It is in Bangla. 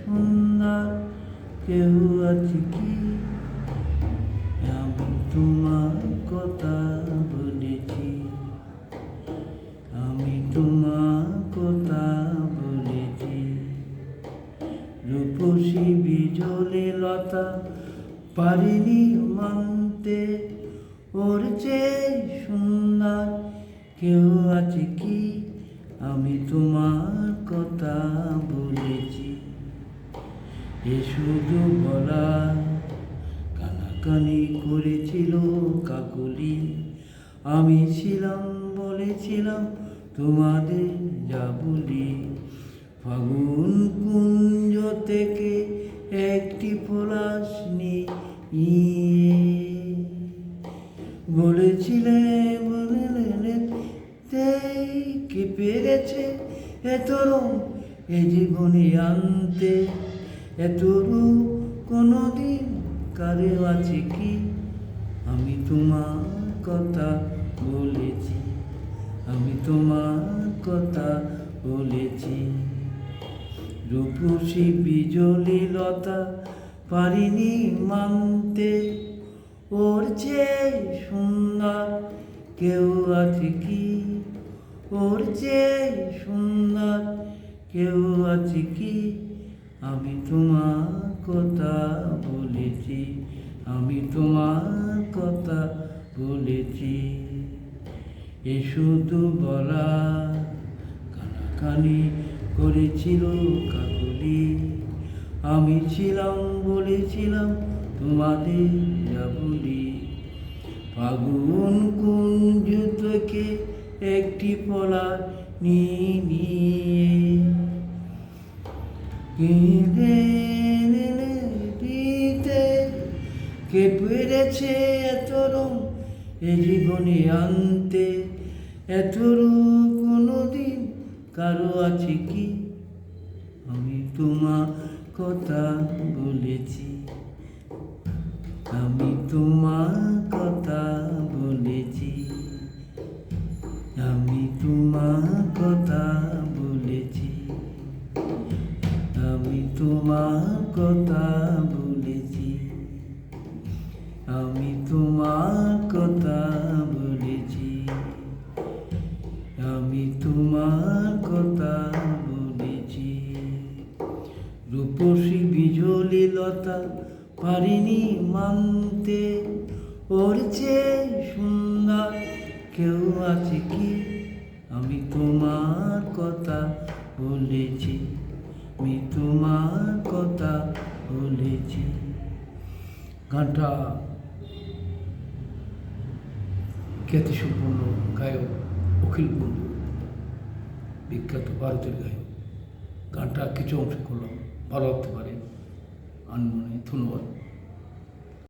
সুন্দর কেউ আছে কি? আমি তোমার কথা বলেছি, আমি তোমার কথা বলেছি। রূপসী বিজলি লতা পারিনি মানতে, ওর চেয়ে সুন্দর কেউ আছে কি? আমি তোমার কথা বলেছি। এ শুধু বলা, কানাকানি করেছিল কাকলি। আমি ছিলাম, বলেছিলাম তোমাদের যা বলি। ফাগুন কুঞ্জ থেকে একটি পলাশ নিয়ে বলেছিলে, বলে কে পেরেছে এত রং এ জীবনে আনতে? এত রূপ কোনোদিন কারে আছে কি? আমি তোমার কথা বলেছি, আমি তোমার কথা বলেছি। রূপসী বিজলি লতা পারিনি মানতে, ওর চেয়ে সুন্দর কেউ আছে কি? ওর চেয়ে সুন্দর কেউ আছে কি? আমি তোমার কথা বলেছি, আমি তোমার কথা বলেছি। এ শুধু বলা, কানাকানি করেছিল কাকলি। আমি ছিলাম, বলেছিলাম তোমাদের যা বলি। ফাগুন কুঞ্জ থেকে একটি পলাশ নিয়ে দিতে কে পেরেছে এত রং এ জীবনে আনতে? এত রূপ কোনোদিন কারো আছে কি? আমি তোমার কথা বলেছি, আমি তোমার কথা বলেছি, আমি তোমার কথা বলেছি, আমি তোমার কথা বলেছি, আমি তোমার কথা বলেছি, আমি তোমার কথা বলেছি। রূপসী বিজলি লতা পারিনি মানতে, ওর চেয়ে সুন্দর কেউ আছে কি? আমি তোমার কথা বলেছি, আমি তোমার কথা বলেছি। গানটা খ্যাতিসম্পন্ন গায়ক অখিল বন্ধু, বিখ্যাত ভারতের গায়ক। গানটা কিছু অংশ করলাম, ভালো লাগতে পারে। আনমনে ধন্যবাদ।